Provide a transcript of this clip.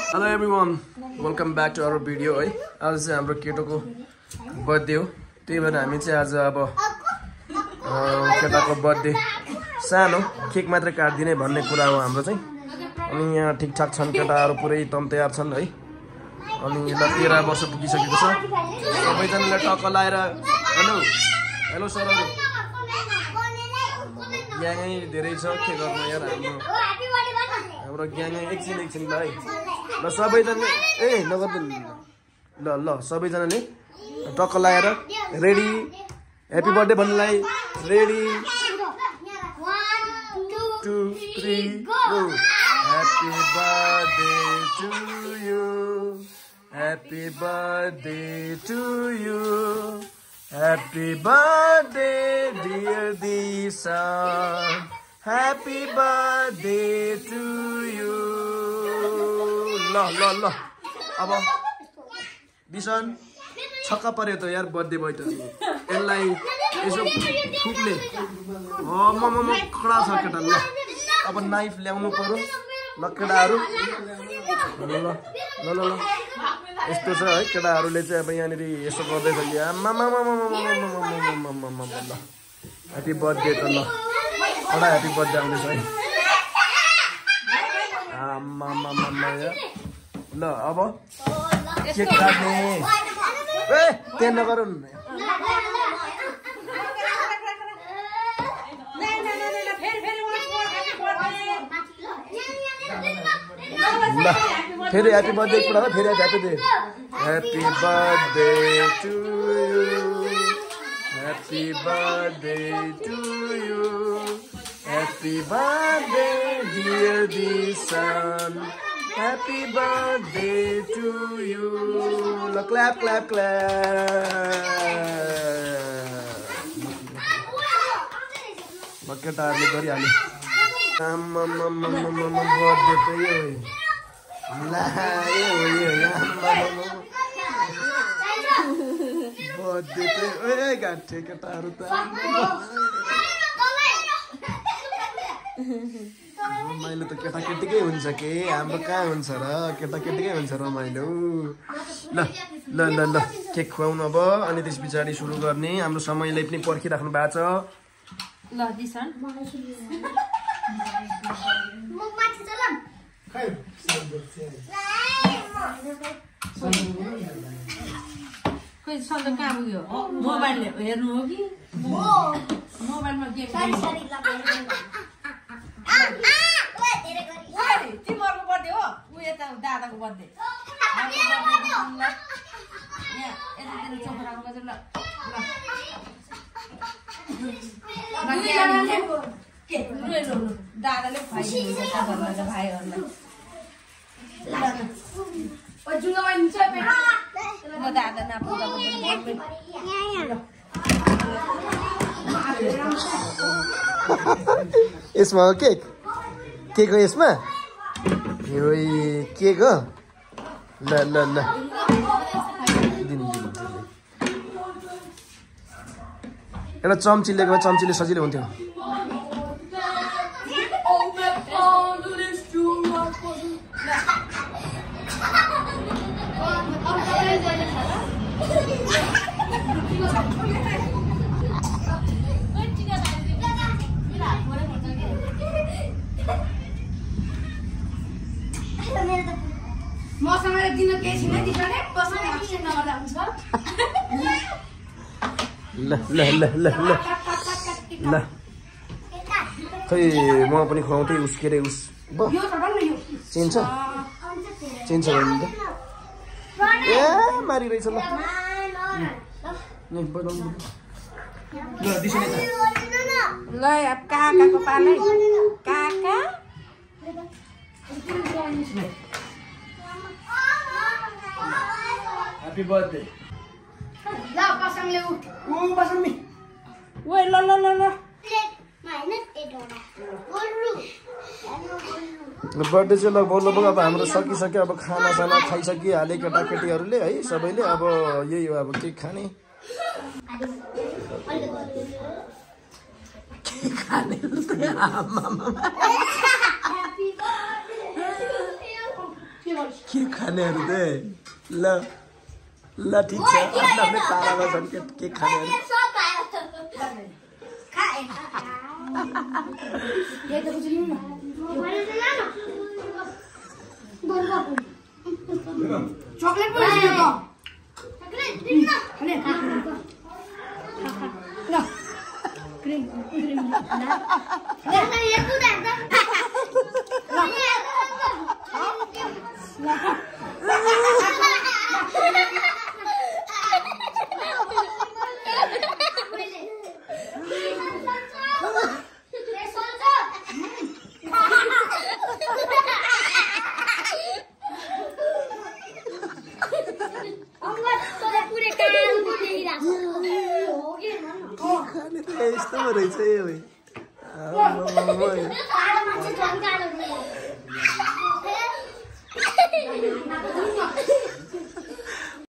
Hello everyone, welcome back to our video है। आज चाहिँ हाम्रो केटोको बर्थडे हो, त्यही भएर हामी चाहिँ आज अब केटाको बर्थडे सानो केक मात्र काट्दिने भन्ने कुरा हो हाम्रो चाहिँ। अनि यहाँ ठिकठाक छन्, केटाहरू पुरै तम तयार छन् है। अनि ल 13 वर्ष पुगिसकेको छ, सबैजनाले टक्क लाएर हेलो हेलो सरहरू ग्याङै धेरै छ, के गर्नु यार। हाम्रो ग्याङै एकछिन ल है। ल सबैजनाले नगर्दिनु ल ल सबैजनाले टक्क लाएर रेडी, ह्याप्पी बर्थडे भन्नुलाई ready 1 2 3 go. Happy birthday to you, happy birthday to you, happy birthday dear Dishan, happy birthday to you. ल ल ल अब बिसन छक्का पर्यो त यार बर्थडे बोय त। यसलाई यसो फुक्ने म कडा छ केटा। ल अब नाइफ ल्याउनु पर्यो ल केटाहरू। ल ल ल ल यस्तो छ है, केटाहरूले चाहिँ अब यहाँनिर यसो गर्दैछ कि आमा ल ह्याप्पी बर्थडे त। ल कडा ह्याप्पी बर्थडे आउँदैछ है। आमा ल अब केक काट्ने। त्यहाँ नगरौँ ल फेरि ह्याप्पी बर्थडे कुरा हो, फेरि happy day. Happy birthday to you, happy birthday to you, happy birthday dear Dishan, happy birthday to you. ल क्ल्याप क्ल्याप क्ल्याप। केटाहरूले गरिहाल्यो। आमा बर्थडे त यो ला बर्थडे त गाँठे केटाहरू त रमाइलो त केटाकेटीकै हुन्छ के, हाम्रो कहाँ हुन्छ र, केटाकेटीकै हुन्छ रमाइलो। ल ल ल ल केक खुवाउनु अब, अनि त्यस पछाडि सुरु गर्ने। हाम्रो समयलाई पनि पर्खिराख्नु भएको छ। ल दिसन खोइ सधैँ कहाँ पुग्यो? मोबाइल हेर्नु हो कि मोबाइलमा गेम तिमीहरूको बर्थडे हो, ऊ यता दादाको बर्थडे। दादाले खुवाइदिनु भाइहरूलाई। म दादा नाप्नु यसमा हो केक, केक हो यसमा। यो केक हो। ल ल ल एउटा चम्ची लिएको भए चम्चीले सजिलो हुन्थ्यो। मसँग दिन केही छैन, दिदीले मसँग एक्सन नगर्दा हुन्छ। ल ल ल ल ल ल खै म पनि खुवाउँथे। उस के अरे उस चिन्छ चिन्छ भने त ए मारिरहेछ। ल ल दिसने त ल अब काकाको पालै काका Happy birthday. Lah pasang le ut. Pasang ni. Woi, lo. Birthday चाहिँ लगभग अब हाम्रो सकिसक्यो अब खानासाना खाइसकिहाले केटाकेटीहरूले है सबैले अब यही हो अब केक खाने के खानेहरू चाहिँ ल ल ठिक छ आफ्नो तारामा छन् के खानेहरू चॉकलेट पण आहे का चॉकलेट दिन ना खाने खा क्रीम ना ना ये तू दे यस्तो रहेछ यो